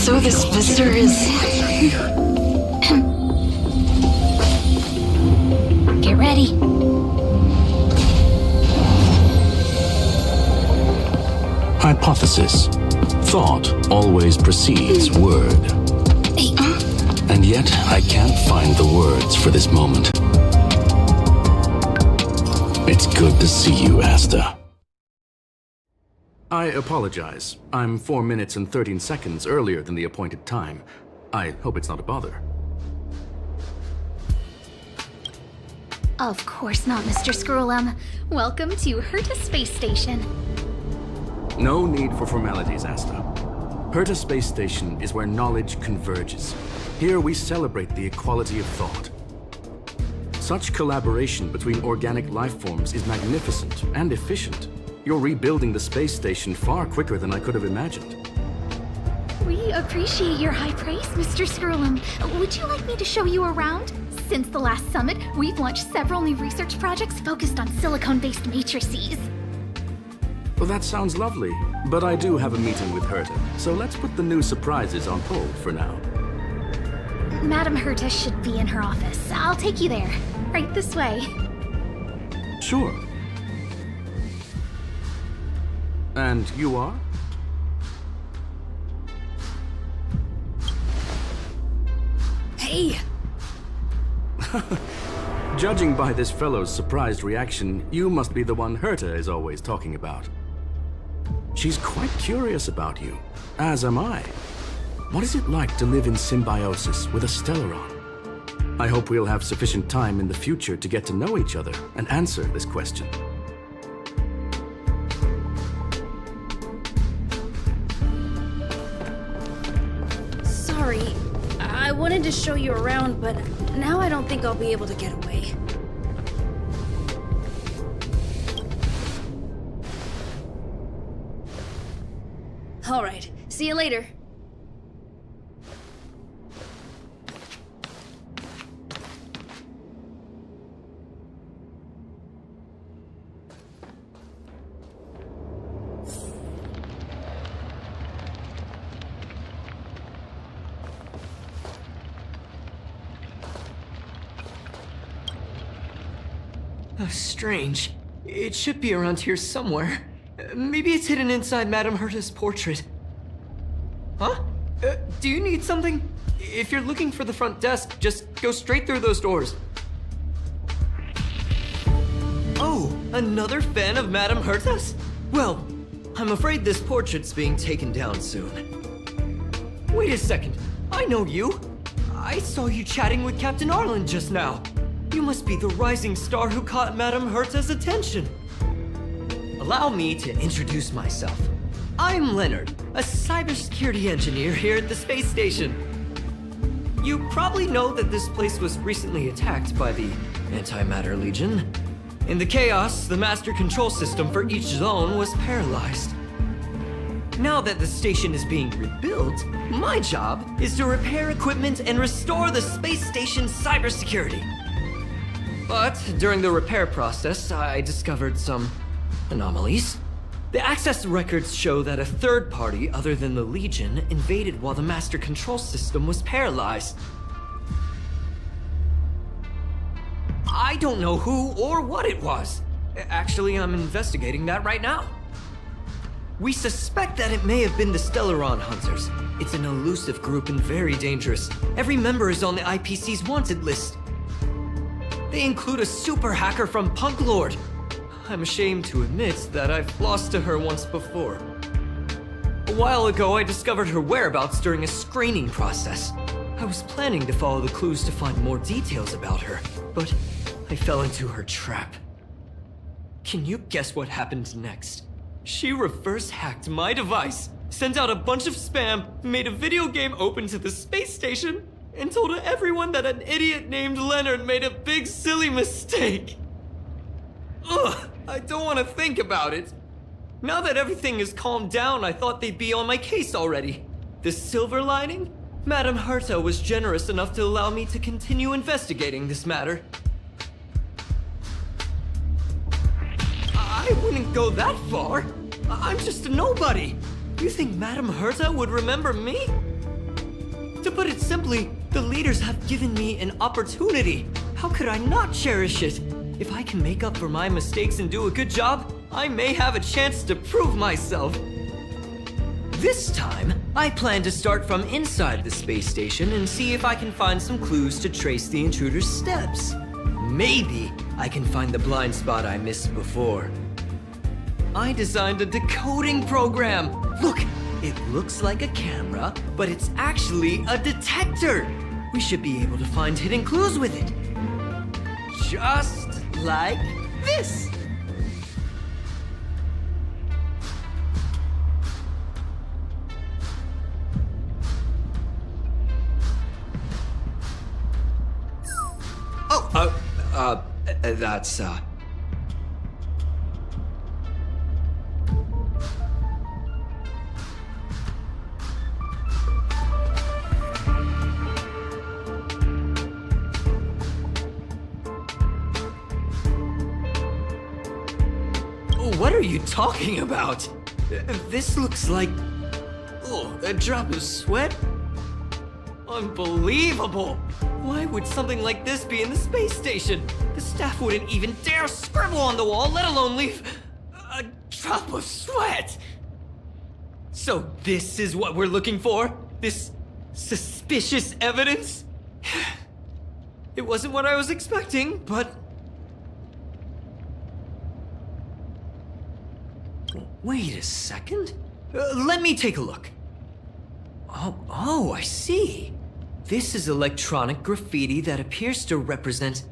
So this visitor is... Get ready. Hypothesis. Thought always precedes word. And yet, I can't find the words for this moment. It's good to see you, Asta. I apologize. I'm 4 minutes and 13 seconds earlier than the appointed time. I hope it's not a bother. Of course not, Mr. Scrollum. Welcome to Herta Space Station. No need for formalities, Asta. Herta Space Station is where knowledge converges. Here we celebrate the equality of thought. Such collaboration between organic life forms is magnificent and efficient. You're rebuilding the space station far quicker than I could have imagined. We appreciate your high praise, Mr. Scrollum. Would you like me to show you around? Since the last summit, we've launched several new research projects focused on silicone-based matrices. Well, that sounds lovely, but I do have a meeting with Herta, so let's put the new surprises on hold for now. Madam Herta should be in her office. I'll take you there. Right this way. Sure. And you are? Hey! Judging by this fellow's surprised reaction, you must be the one Herta is always talking about. She's quite curious about you, as am I. What is it like to live in symbiosis with a Stellaron? I hope we'll have sufficient time in the future to get to know each other and answer this question. Sorry, I wanted to show you around, but now I don't think I'll be able to get away. Alright, see you later. Strange. It should be around here somewhere. Maybe it's hidden inside Madame Herta's portrait. Huh? Do you need something? If you're looking for the front desk, just go straight through those doors. Oh, another fan of Madame Herta's? Well, I'm afraid this portrait's being taken down soon. Wait a second. I know you. I saw you chatting with Captain Arlen just now. You must be the rising star who caught Madame Herta's attention. Allow me to introduce myself. I'm Leonard, a cybersecurity engineer here at the space station. You probably know that this place was recently attacked by the Antimatter Legion. In the chaos, the master control system for each zone was paralyzed. Now that the station is being rebuilt, my job is to repair equipment and restore the space station's cybersecurity. But during the repair process, I discovered some anomalies. The access records show that a third party other than the Legion invaded while the master control system was paralyzed. I don't know who or what it was. Actually, I'm investigating that right now. We suspect that it may have been the Stellaron Hunters. It's an elusive group and very dangerous. Every member is on the IPC's wanted list. They include a super hacker from PunkLorde. I'm ashamed to admit that I've lost to her once before. A while ago, I discovered her whereabouts during a screening process. I was planning to follow the clues to find more details about her, but I fell into her trap. Can you guess what happened next? She reverse hacked my device, sent out a bunch of spam, made a video game open to the space station, and told everyone that an idiot named Leonard made a big silly mistake. Ugh, I don't want to think about it. Now that everything is calmed down, I thought they'd be on my case already. The silver lining? Madame Herta was generous enough to allow me to continue investigating this matter. I wouldn't go that far. I'm just a nobody. You think Madame Herta would remember me? To put it simply, the leaders have given me an opportunity. How could I not cherish it? If I can make up for my mistakes and do a good job, I may have a chance to prove myself. This time, I plan to start from inside the space station and see if I can find some clues to trace the intruder's steps. Maybe I can find the blind spot I missed before. I designed a decoding program. Look, it looks like a camera, but it's actually a detector. We should be able to find hidden clues with it. Just like this. That's, What are you talking about? This looks like... Oh, a drop of sweat? Unbelievable! Why would something like this be in the space station? The staff wouldn't even dare scribble on the wall, let alone leave a drop of sweat! So this is what we're looking for? This suspicious evidence? It wasn't what I was expecting, but... Wait a second. Let me take a look. Oh, I see. This is electronic graffiti that appears to represent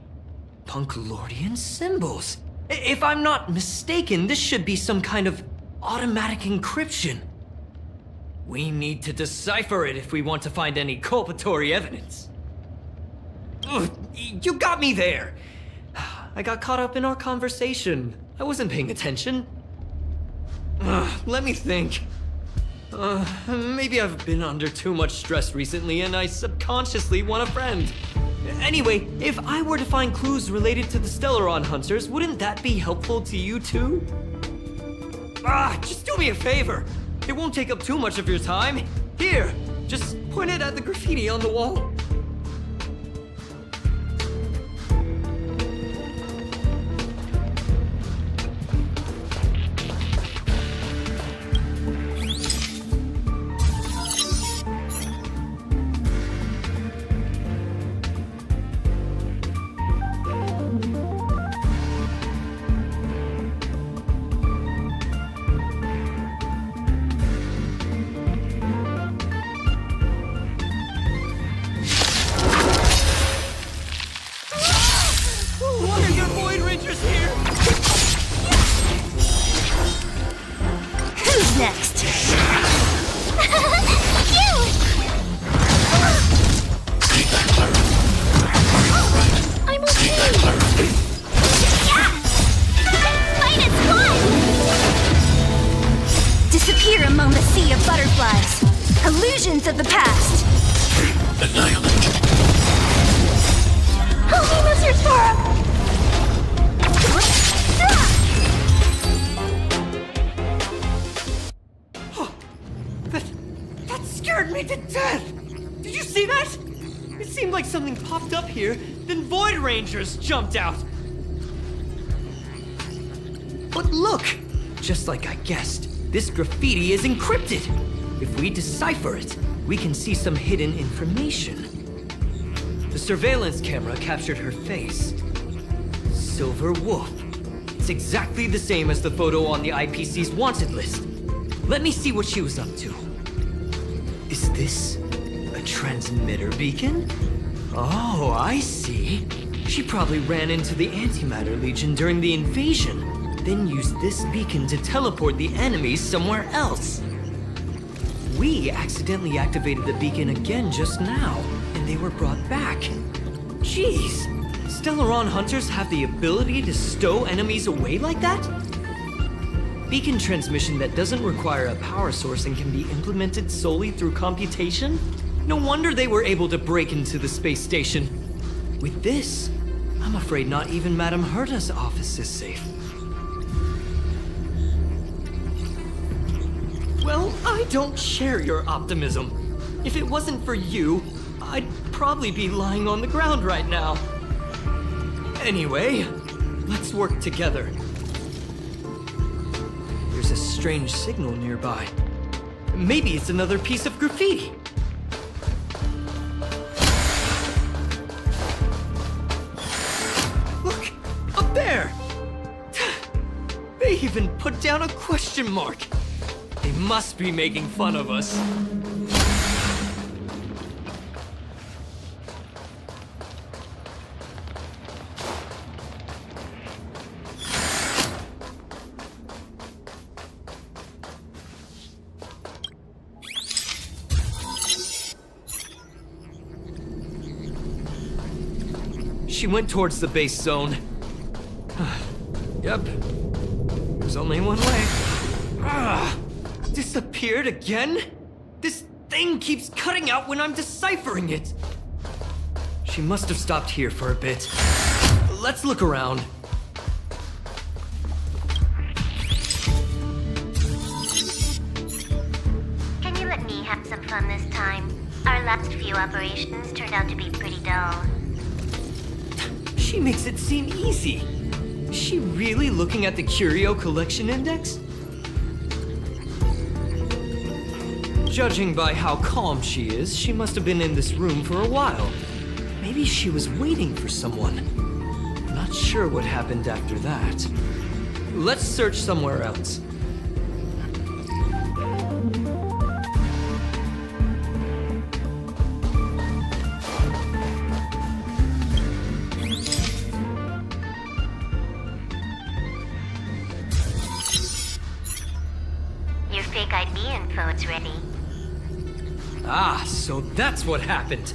PunkLordian symbols. If I'm not mistaken, this should be some kind of automatic encryption. We need to decipher it if we want to find any culpatory evidence. Ugh, you got me there. I got caught up in our conversation. I wasn't paying attention. Let me think. Maybe I've been under too much stress recently and I subconsciously want a friend. Anyway, if I were to find clues related to the Stellaron Hunters, wouldn't that be helpful to you too? Just do me a favor. It won't take up too much of your time. Here, just point it at the graffiti on the wall. Next. I'm okay. Minus one! Disappear among the sea of butterflies. Illusions of the past. Annihilate. Help me, Mr. Storm! That scared me to death! Did you see that? It seemed like something popped up here, then Void Rangers jumped out. But look! Just like I guessed, this graffiti is encrypted. If we decipher it, we can see some hidden information. The surveillance camera captured her face. Silver Wolf. It's exactly the same as the photo on the IPC's wanted list. Let me see what she was up to. Is this a transmitter beacon? Oh, I see. She probably ran into the Antimatter Legion during the invasion, then used this beacon to teleport the enemies somewhere else. We accidentally activated the beacon again just now, and they were brought back. Jeez, Stellaron Hunters have the ability to stow enemies away like that? Beacon transmission that doesn't require a power source and can be implemented solely through computation? No wonder they were able to break into the space station. With this, I'm afraid not even Madame Herta's office is safe. Well, I don't share your optimism. If it wasn't for you, I'd probably be lying on the ground right now. Anyway, let's work together. There's a strange signal nearby. Maybe it's another piece of graffiti. Look, up there! They even put down a question mark. They must be making fun of us. She went towards the base zone. Yep. There's only one way. Disappeared again? This thing keeps cutting out when I'm deciphering it. She must have stopped here for a bit. Let's look around. Can you let me have some fun this time? Our last few operations turned out to be pretty dull. She makes it seem easy. Is she really looking at the Curio Collection Index? Judging by how calm she is, she must have been in this room for a while. Maybe she was waiting for someone. Not sure what happened after that. Let's search somewhere else. Your fake ID info is ready. Ah, so that's what happened.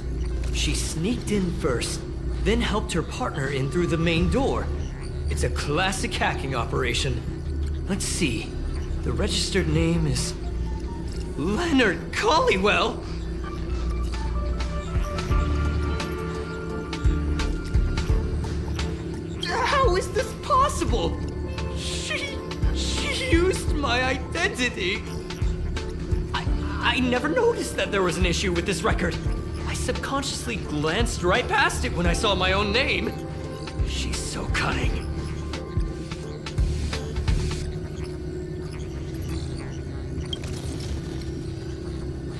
She sneaked in first, then helped her partner in through the main door. It's a classic hacking operation. Let's see. The registered name is Leonard Collywell. How is this possible? She used my identity. I never noticed that there was an issue with this record. I subconsciously glanced right past it when I saw my own name. She's so cunning.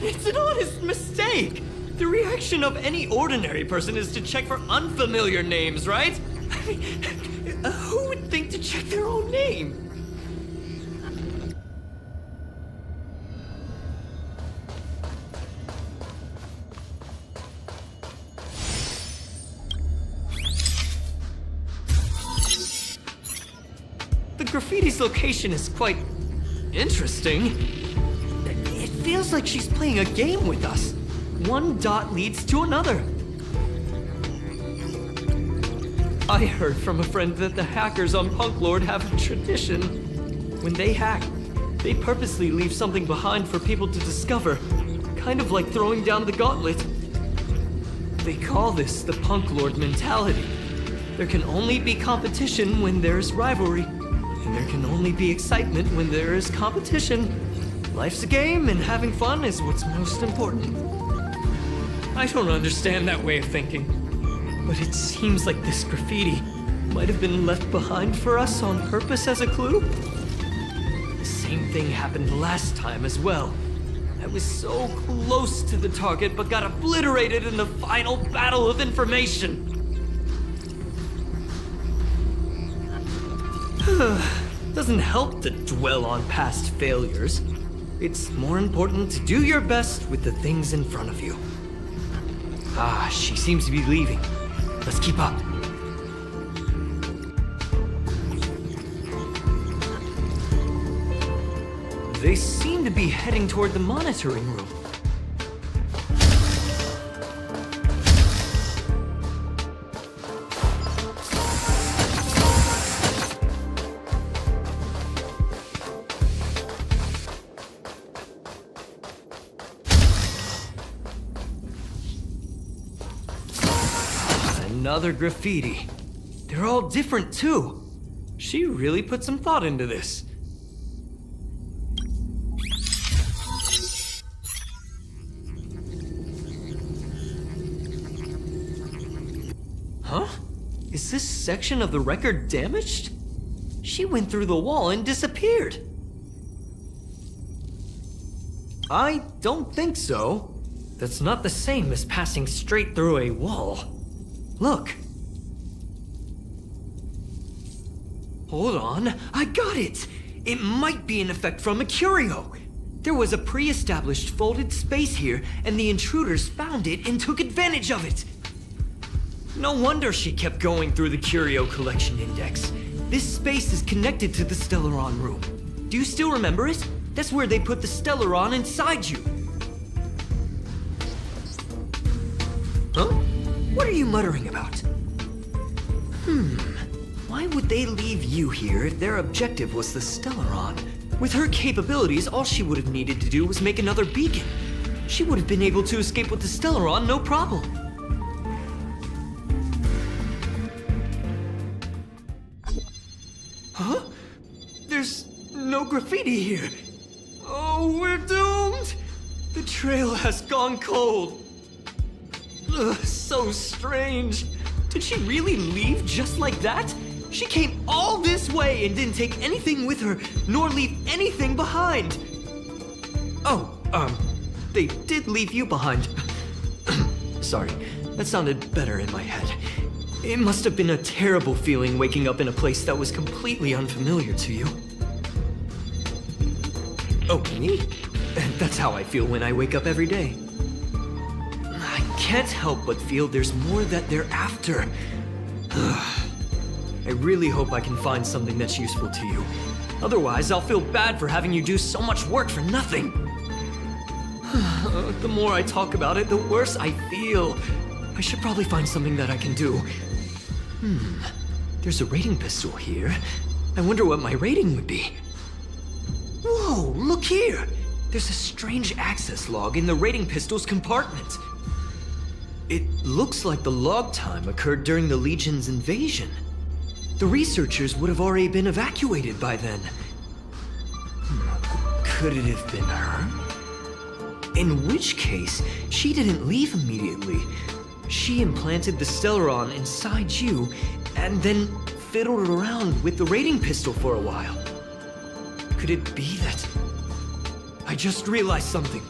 It's an honest mistake. The reaction of any ordinary person is to check for unfamiliar names, right? I mean, who would think to check their own name? The graffiti's location is quite interesting. It feels like she's playing a game with us. One dot leads to another. I heard from a friend that the hackers on PunkLorde have a tradition. When they hack, they purposely leave something behind for people to discover, kind of like throwing down the gauntlet. They call this the PunkLorde mentality. There can only be competition when there's rivalry. And there can only be excitement when there is competition. Life's a game, and having fun is what's most important. I don't understand that way of thinking, but it seems like this graffiti might have been left behind for us on purpose as a clue. The same thing happened last time as well. I was so close to the target, but got obliterated in the final battle of information. Doesn't help to dwell on past failures. It's more important to do your best with the things in front of you. Ah, she seems to be leaving. Let's keep up. They seem to be heading toward the monitoring room. Another graffiti. They're all different too. She really put some thought into this. Huh? Is this section of the record damaged? She went through the wall and disappeared. I don't think so. That's not the same as passing straight through a wall. Look. Hold on, I got it! It might be an effect from a curio. There was a pre-established folded space here, and the intruders found it and took advantage of it. No wonder she kept going through the curio collection index. This space is connected to the Stellaron room. Do you still remember it? That's where they put the Stellaron inside you. Huh? What are you muttering about? Why would they leave you here if their objective was the Stellaron? With her capabilities, all she would have needed to do was make another beacon. She would have been able to escape with the Stellaron, no problem. Huh? There's no graffiti here. Oh, we're doomed! The trail has gone cold. Ugh, so strange. Did she really leave just like that? She came all this way and didn't take anything with her, nor leave anything behind. Oh, they did leave you behind. Sorry, that sounded better in my head. It must have been a terrible feeling waking up in a place that was completely unfamiliar to you. Oh, me? That's how I feel when I wake up every day. I can't help but feel there's more that they're after. I really hope I can find something that's useful to you. Otherwise, I'll feel bad for having you do so much work for nothing. The more I talk about it, the worse I feel. I should probably find something that I can do. There's a rating pistol here. I wonder what my rating would be. Whoa, look here! There's a strange access log in the rating pistol's compartment. It looks like the log time occurred during the Legion's invasion. The researchers would have already been evacuated by then. Could it have been her? In which case, she didn't leave immediately. She implanted the Stellaron inside you, and then fiddled around with the rating pistol for a while. Could it be that... I just realized something.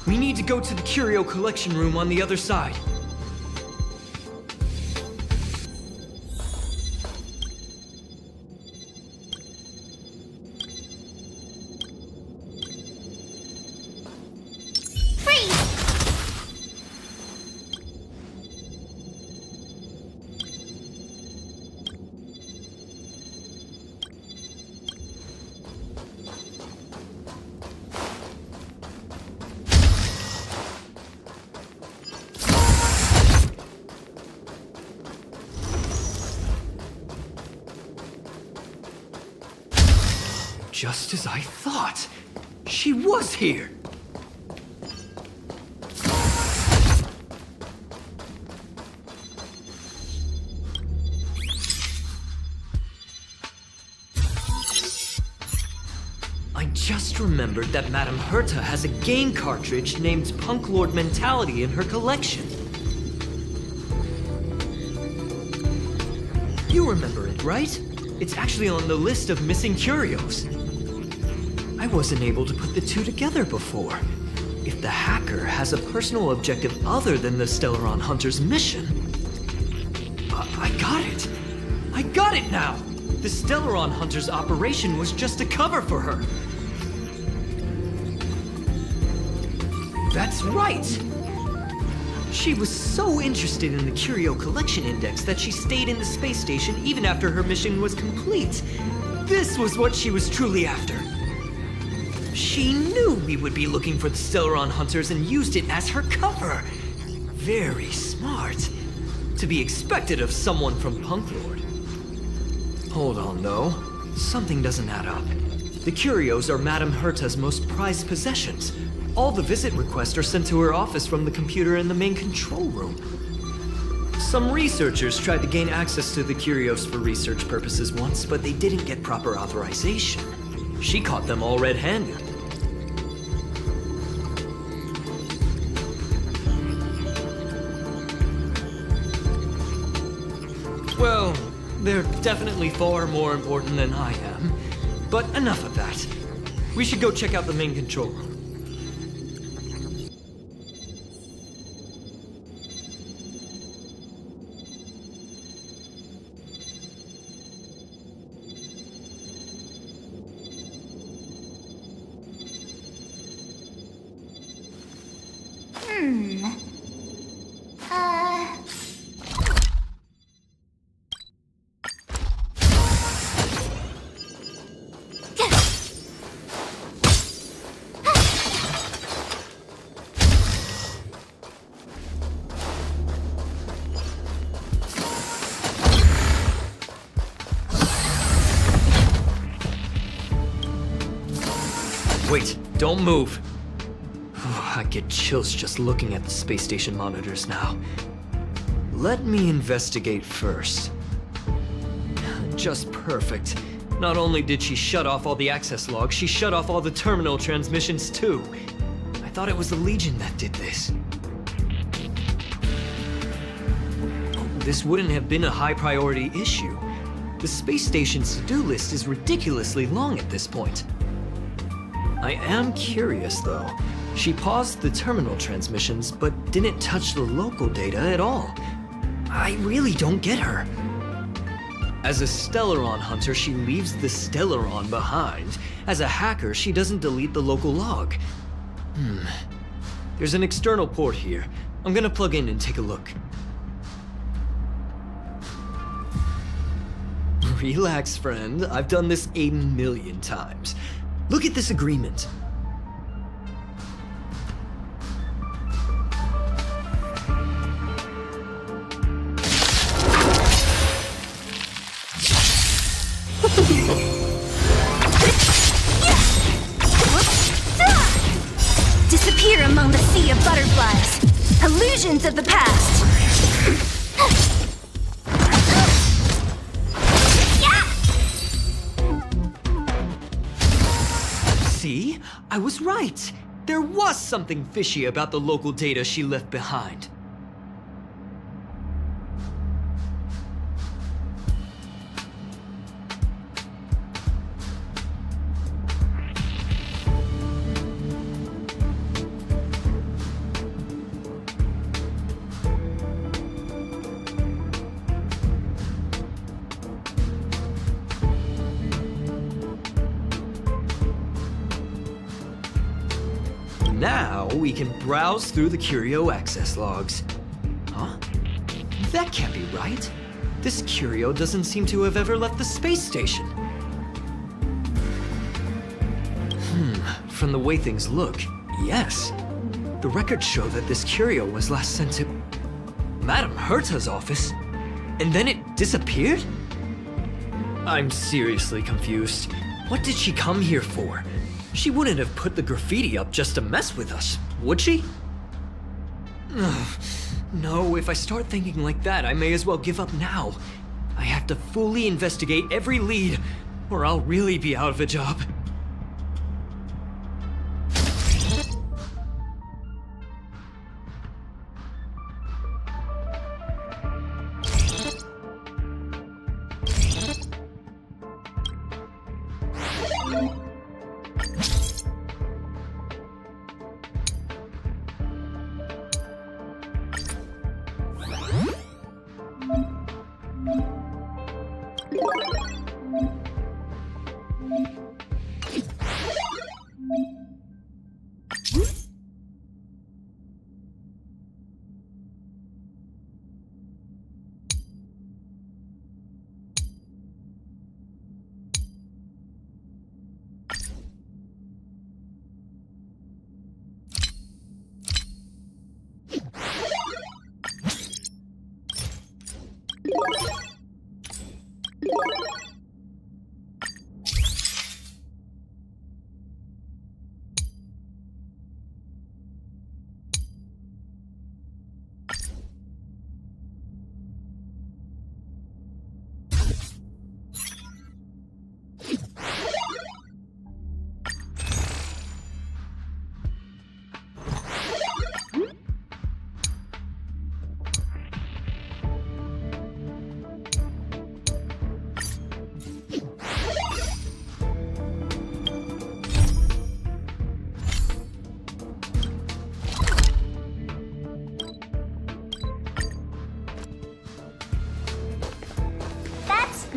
We need to go to the curio collection room on the other side. Just as I thought. She was here. I just remembered that Madame Herta has a game cartridge named PunkLorde Mentality in her collection. You remember it, right? It's actually on the list of missing curios. I wasn't able to put the two together before. If the hacker has a personal objective other than the Stellaron Hunter's mission... I got it! I got it now! The Stellaron Hunter's operation was just a cover for her. That's right! She was so interested in the Curio Collection Index that she stayed in the space station even after her mission was complete. This was what she was truly after. She knew we would be looking for the Stellaron Hunters and used it as her cover. Very smart. To be expected of someone from PunkLorde. Hold on, though. Something doesn't add up. The curios are Madame Herta's most prized possessions. All the visit requests are sent to her office from the computer in the main control room. Some researchers tried to gain access to the curios for research purposes once, but they didn't get proper authorization. She caught them all red-handed. They're definitely far more important than I am. But enough of that. We should go check out the main control room. Wait, don't move. I get chills just looking at the space station monitors now. Let me investigate first. Just perfect. Not only did she shut off all the access logs, she shut off all the terminal transmissions too. I thought it was the Legion that did this. This wouldn't have been a high priority issue. The space station's to-do list is ridiculously long at this point. I am curious though. She paused the terminal transmissions, but didn't touch the local data at all. I really don't get her. As a Stellaron hunter, she leaves the Stellaron behind. As a hacker, she doesn't delete the local log. There's an external port here. I'm gonna plug in and take a look. Relax, friend. I've done this 1,000,000 times. Look at this agreement. Disappear among the sea of butterflies. Illusions of the past. See? I was right. There was something fishy about the local data she left behind. Now we can browse through the Curio access logs. Huh? That can't be right. This Curio doesn't seem to have ever left the space station. From the way things look, yes. The records show that this Curio was last sent to Madame Herta's office, and then it disappeared? I'm seriously confused. What did she come here for? She wouldn't have put the graffiti up just to mess with us, would she? No, if I start thinking like that, I may as well give up now. I have to fully investigate every lead, or I'll really be out of a job.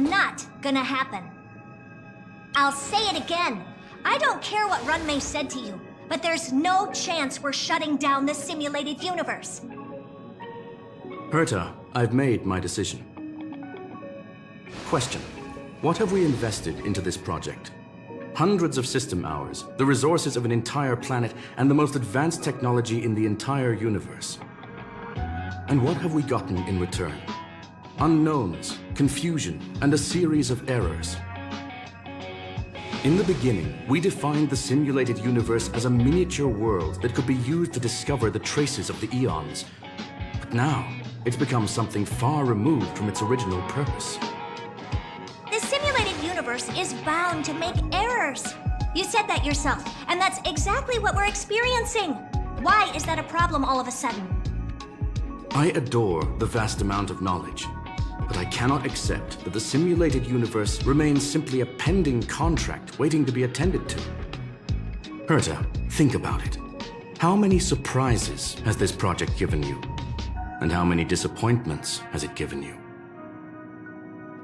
not gonna happen. I'll say it again. I don't care what Runmei said to you, but there's no chance we're shutting down the simulated universe. Herta, I've made my decision. Question. What have we invested into this project? Hundreds of system hours, the resources of an entire planet, and the most advanced technology in the entire universe. And what have we gotten in return? Unknowns, confusion, and a series of errors. In the beginning, we defined the simulated universe as a miniature world that could be used to discover the traces of the eons. But now, it's become something far removed from its original purpose. The simulated universe is bound to make errors. You said that yourself, and that's exactly what we're experiencing. Why is that a problem all of a sudden? I adore the vast amount of knowledge, but I cannot accept that the simulated universe remains simply a pending contract waiting to be attended to. Herta, think about it. How many surprises has this project given you? And how many disappointments has it given you?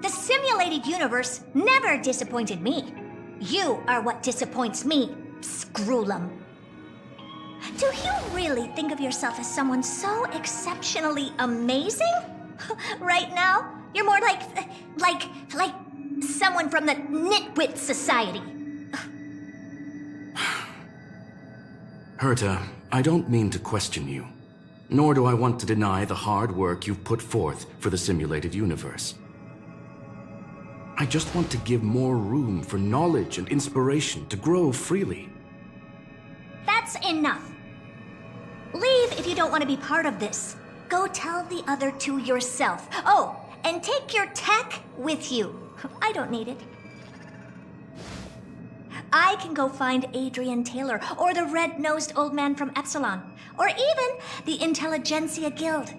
The simulated universe never disappointed me. You are what disappoints me, Scroolum. Do you really think of yourself as someone so exceptionally amazing? Right now, you're more like someone from the Nitwit Society. Herta, I don't mean to question you, nor do I want to deny the hard work you've put forth for the simulated universe. I just want to give more room for knowledge and inspiration to grow freely. That's enough. Leave if you don't want to be part of this. Go tell the other two yourself. Oh, and take your tech with you. I don't need it. I can go find Adrian Taylor, or the red-nosed old man from Epsilon, or even the Intelligentsia Guild.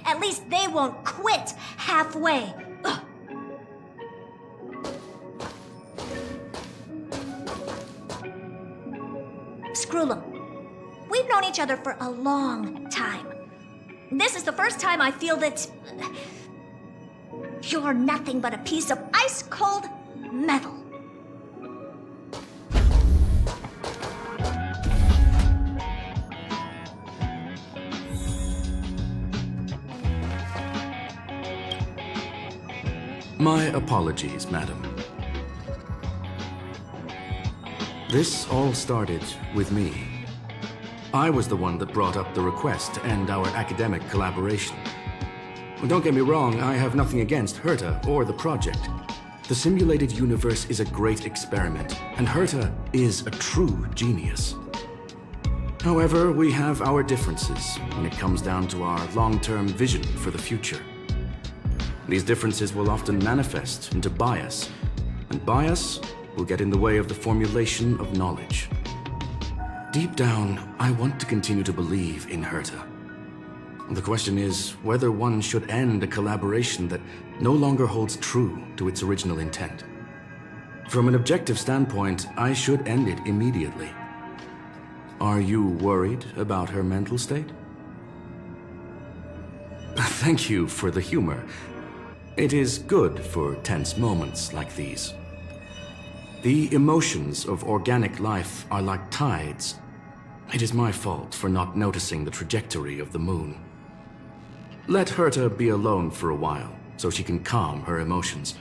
At least they won't quit halfway. Ugh. Scroolum, we've known each other for a long time. This is the first time I feel that you're nothing but a piece of ice-cold metal. My apologies, madam. This all started with me. I was the one that brought up the request to end our academic collaboration. Well, don't get me wrong, I have nothing against Herta or the project. The simulated universe is a great experiment, and Herta is a true genius. However, we have our differences when it comes down to our long-term vision for the future. These differences will often manifest into bias, and bias will get in the way of the formulation of knowledge. Deep down, I want to continue to believe in Herta. The question is whether one should end a collaboration that no longer holds true to its original intent. From an objective standpoint, I should end it immediately. Are you worried about her mental state? Thank you for the humor. It is good for tense moments like these. The emotions of organic life are like tides. It is my fault for not noticing the trajectory of the moon. Let Herta be alone for a while, so she can calm her emotions.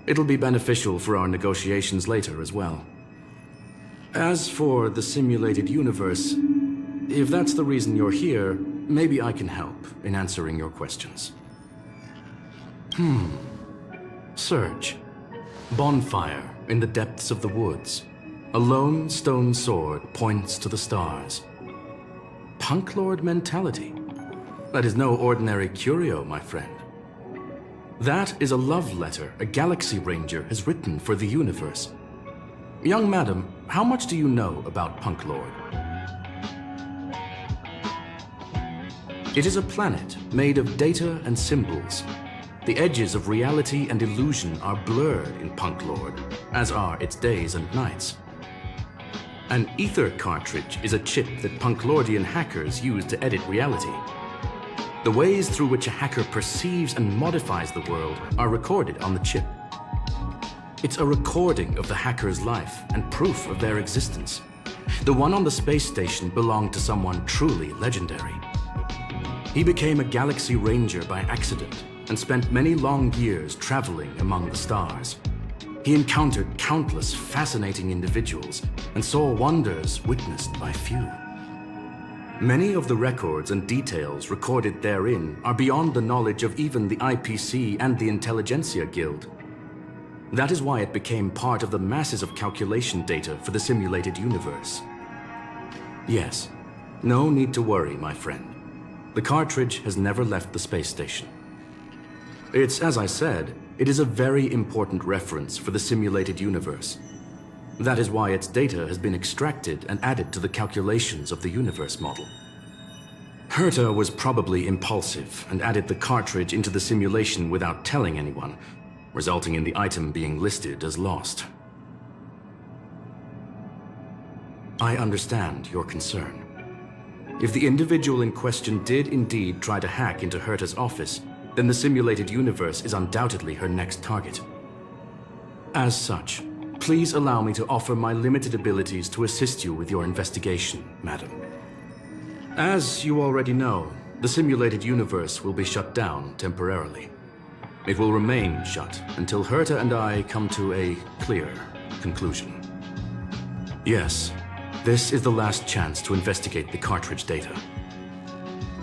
It'll be beneficial for our negotiations later as well. As for the simulated universe, if that's the reason you're here, maybe I can help in answering your questions. Search. Bonfire in the depths of the woods. A lone stone sword points to the stars. PunkLorde mentality. That is no ordinary curio, my friend. That is a love letter a Galaxy Ranger has written for the universe. Young madam, how much do you know about PunkLorde? It is a planet made of data and symbols. The edges of reality and illusion are blurred in PunkLorde, as are its days and nights. An ether cartridge is a chip that PunkLordian hackers use to edit reality. The ways through which a hacker perceives and modifies the world are recorded on the chip. It's a recording of the hacker's life and proof of their existence. The one on the space station belonged to someone truly legendary. He became a galaxy ranger by accident and spent many long years traveling among the stars. He encountered countless fascinating individuals and saw wonders witnessed by few. Many of the records and details recorded therein are beyond the knowledge of even the IPC and the Intelligentsia Guild. That is why it became part of the masses of calculation data for the simulated universe. Yes, no need to worry, my friend. The cartridge has never left the space station. It's, as I said, it is a very important reference for the simulated universe. That is why its data has been extracted and added to the calculations of the universe model. Herta was probably impulsive and added the cartridge into the simulation without telling anyone, resulting in the item being listed as lost. I understand your concern. If the individual in question did indeed try to hack into Herta's office, then the simulated universe is undoubtedly her next target. As such, please allow me to offer my limited abilities to assist you with your investigation, madam. As you already know, the simulated universe will be shut down temporarily. It will remain shut until Herta and I come to a clear conclusion. Yes, this is the last chance to investigate the cartridge data.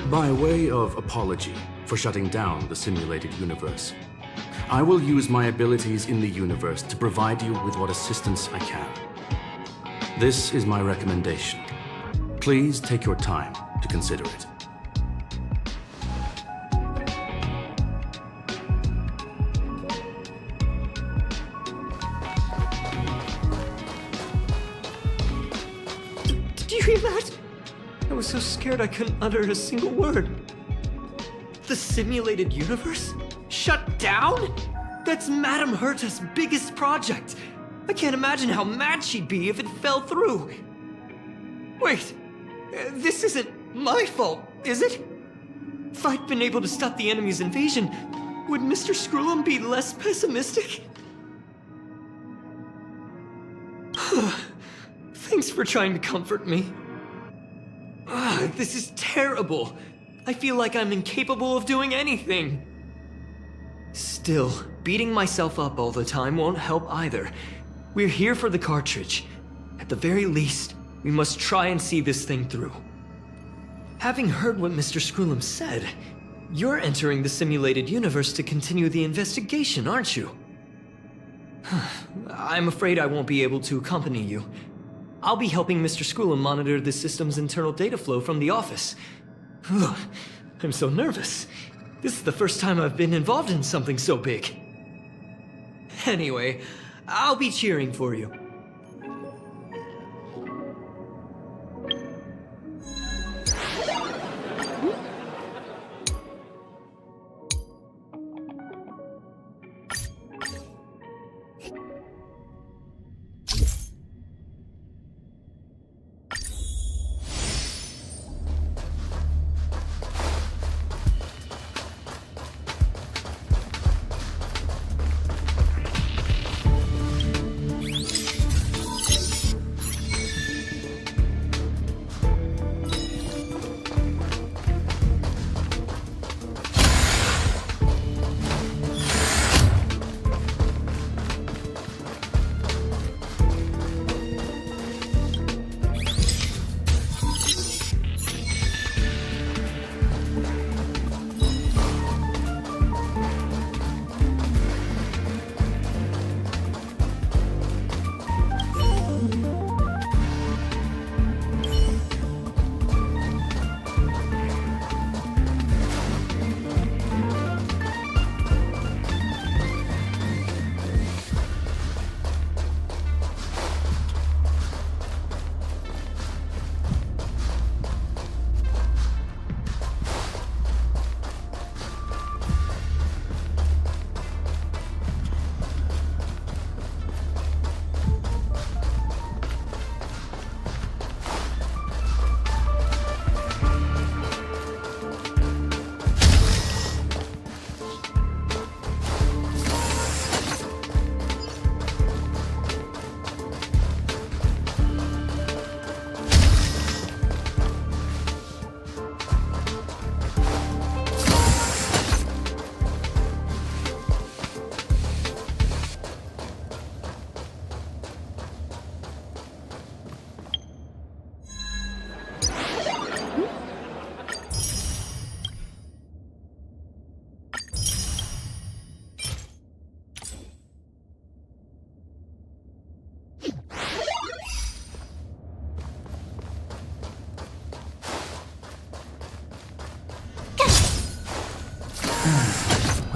By way of apology for shutting down the simulated universe, I will use my abilities in the universe to provide you with what assistance I can. This is my recommendation. Please take your time to consider it. Did you hear that? I was so scared I couldn't utter a single word. The simulated universe? Shut down? That's Madame Herta's biggest project. I can't imagine how mad she'd be if it fell through. Wait, this isn't my fault, is it? If I'd been able to stop the enemy's invasion, would Mr. Screw'em be less pessimistic? Thanks for trying to comfort me. This is terrible. I feel like I'm incapable of doing anything. Still, beating myself up all the time won't help either. We're here for the cartridge. At the very least, we must try and see this thing through. Having heard what Mr. Screw'em said, you're entering the simulated universe to continue the investigation, aren't you? I'm afraid I won't be able to accompany you. I'll be helping Mr. Screw'em monitor the system's internal data flow from the office. I'm so nervous. This is the first time I've been involved in something so big. Anyway, I'll be cheering for you.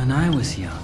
When I was young.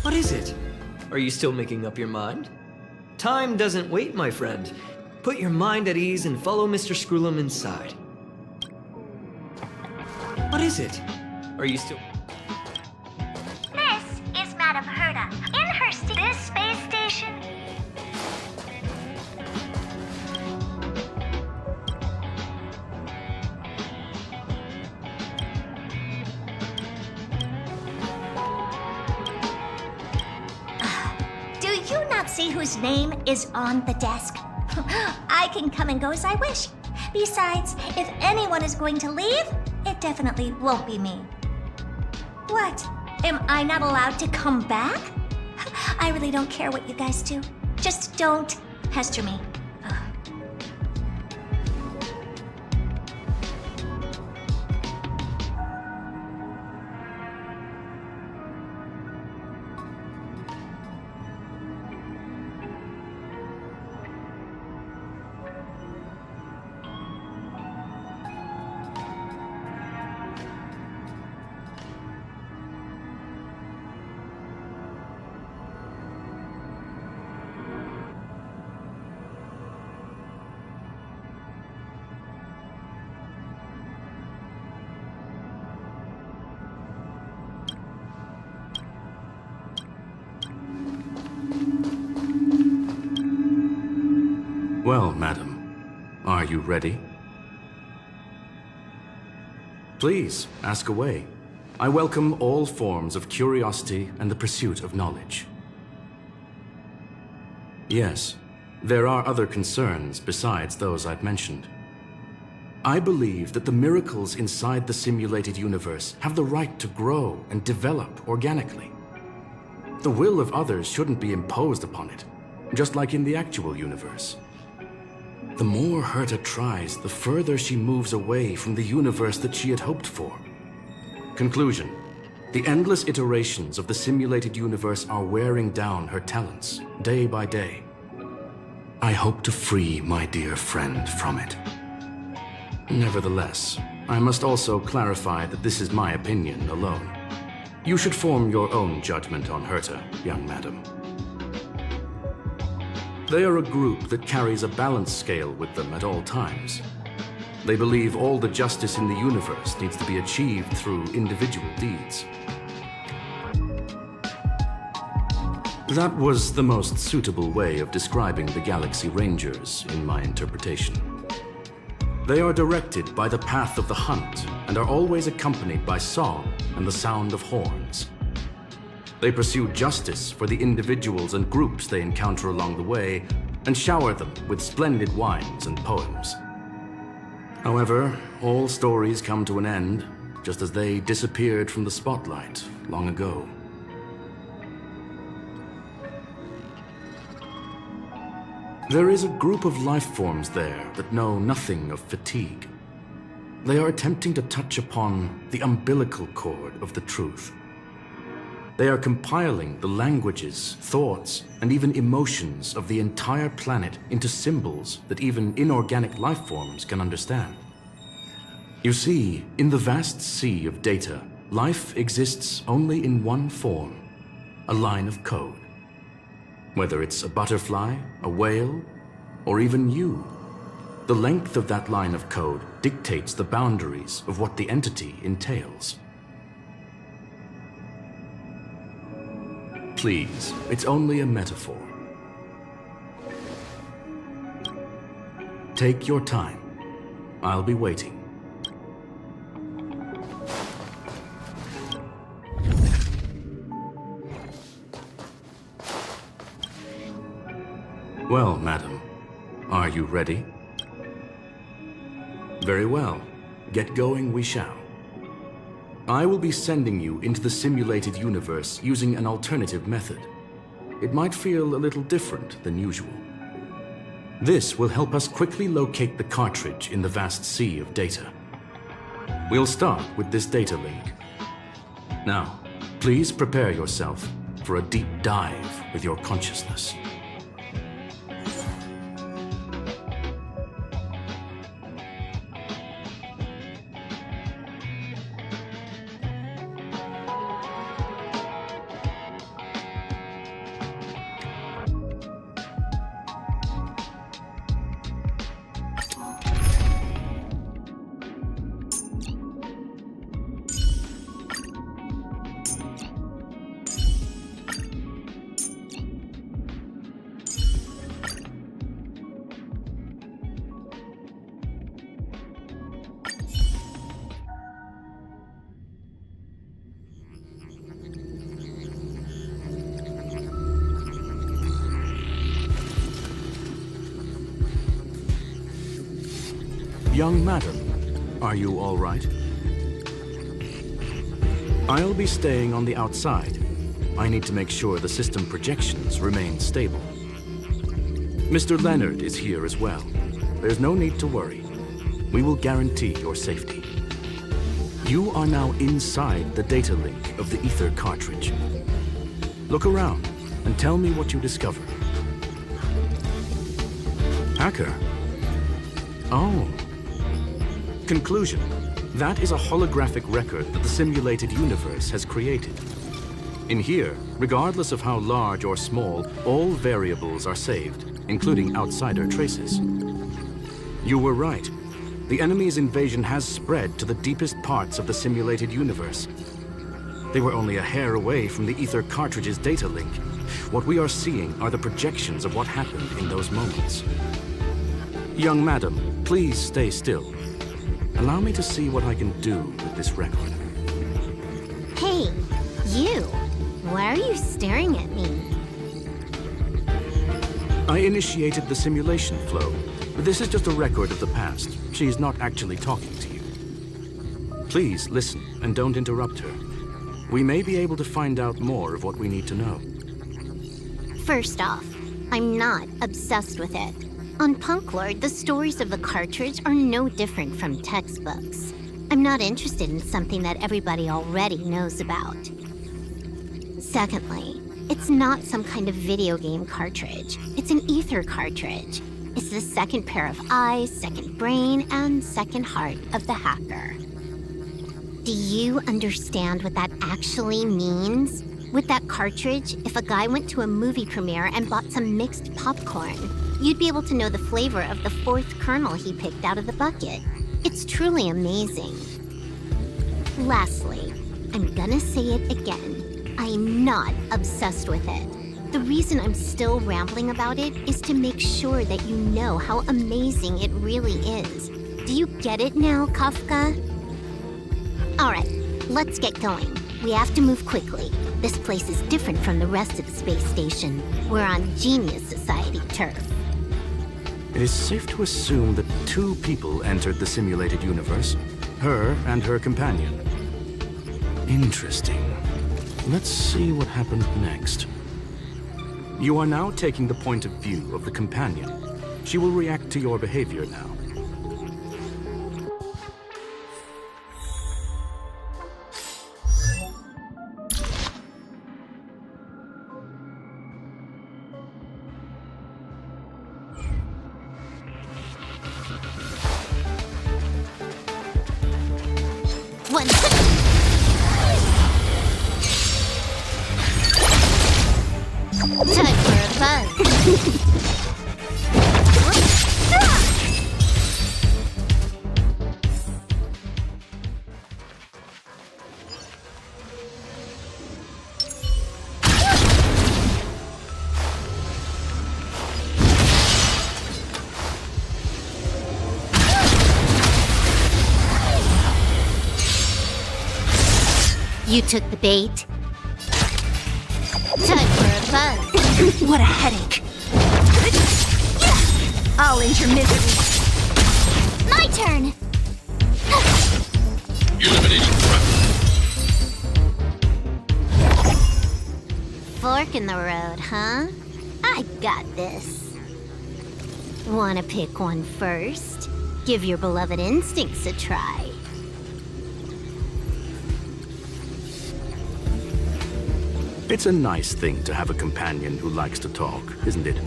What is it? Are you still making up your mind? Time doesn't wait, my friend. Put your mind at ease and follow Mr. Scroolum inside. What is it? Are you still... This is Madame Herta. In her this space station. Do you not see whose name is on the desk? I can come and go as I wish. Besides, if anyone is going to leave, it definitely won't be me. What? Am I not allowed to come back? I really don't care what you guys do. Just don't pester me. Well, madam, are you ready? Please, ask away. I welcome all forms of curiosity and the pursuit of knowledge. Yes, there are other concerns besides those I've mentioned. I believe that the miracles inside the simulated universe have the right to grow and develop organically. The will of others shouldn't be imposed upon it, just like in the actual universe. The more Herta tries, the further she moves away from the universe that she had hoped for. Conclusion: the endless iterations of the simulated universe are wearing down her talents, day by day. I hope to free my dear friend from it. Nevertheless, I must also clarify that this is my opinion alone. You should form your own judgment on Herta, young madam. They are a group that carries a balance scale with them at all times. They believe all the justice in the universe needs to be achieved through individual deeds. That was the most suitable way of describing the Galaxy Rangers, in my interpretation. They are directed by the path of the hunt and are always accompanied by song and the sound of horns. They pursue justice for the individuals and groups they encounter along the way, and shower them with splendid wines and poems. However, all stories come to an end, just as they disappeared from the spotlight long ago. There is a group of life forms there that know nothing of fatigue. They are attempting to touch upon the umbilical cord of the truth. They are compiling the languages, thoughts, and even emotions of the entire planet into symbols that even inorganic life forms can understand. You see, in the vast sea of data, life exists only in one form, a line of code. Whether it's a butterfly, a whale, or even you, the length of that line of code dictates the boundaries of what the entity entails. Please, it's only a metaphor. Take your time. I'll be waiting. Well, madam, are you ready? Very well. Get going we shall. I will be sending you into the simulated universe using an alternative method. It might feel a little different than usual. This will help us quickly locate the cartridge in the vast sea of data. We'll start with this data link. Now, please prepare yourself for a deep dive with your consciousness. Young madam, are you all right? I'll be staying on the outside. I need to make sure the system projections remain stable. Mr. Leonard is here as well. There's no need to worry. We will guarantee your safety. You are now inside the data link of the ether cartridge. Look around and tell me what you discover. Hacker? Oh. Conclusion. That is a holographic record that the simulated universe has created. In here, regardless of how large or small, all variables are saved, including outsider traces. You were right. The enemy's invasion has spread to the deepest parts of the simulated universe. They were only a hair away from the ether cartridge's data link. What we are seeing are the projections of what happened in those moments. Young madam, please stay still. Allow me to see what I can do with this record. Hey, you! Why are you staring at me? I initiated the simulation flow. This is just a record of the past. She is not actually talking to you. Please listen and don't interrupt her. We may be able to find out more of what we need to know. First off, I'm not obsessed with it. On PunkLorde, the stories of the cartridge are no different from textbooks. I'm not interested in something that everybody already knows about. Secondly, it's not some kind of video game cartridge. It's an ether cartridge. It's the second pair of eyes, second brain, and second heart of the hacker. Do you understand what that actually means? With that cartridge, if a guy went to a movie premiere and bought some mixed popcorn, you'd be able to know the flavor of the fourth kernel he picked out of the bucket. It's truly amazing. Lastly, I'm gonna say it again. I'm not obsessed with it. The reason I'm still rambling about it is to make sure that you know how amazing it really is. Do you get it now, Kafka? Alright, let's get going. We have to move quickly. This place is different from the rest of the space station. We're on Genius Society turf. It is safe to assume that two people entered the simulated universe, her and her companion. Interesting. Let's see what happened next. You are now taking the point of view of the companion. She will react to your behavior now. One. Time for a buzz. You took the bait. Time for a buzz. What a headache. I'll end your misery. My turn. Eliminating threat. Fork in the road, huh? I got this. Wanna pick one first? Give your beloved instincts a try. It's a nice thing to have a companion who likes to talk, isn't it?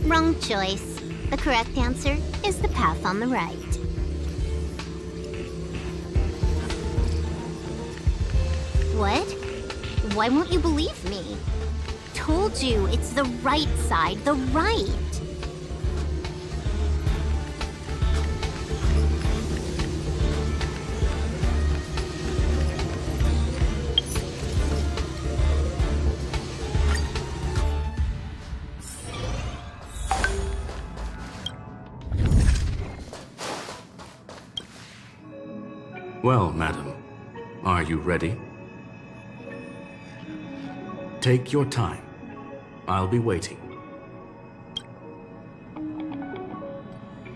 Wrong choice. The correct answer is the path on the right. What? Why won't you believe me? Told you, it's the right side, the right. Well, madam, are you ready? Take your time. I'll be waiting.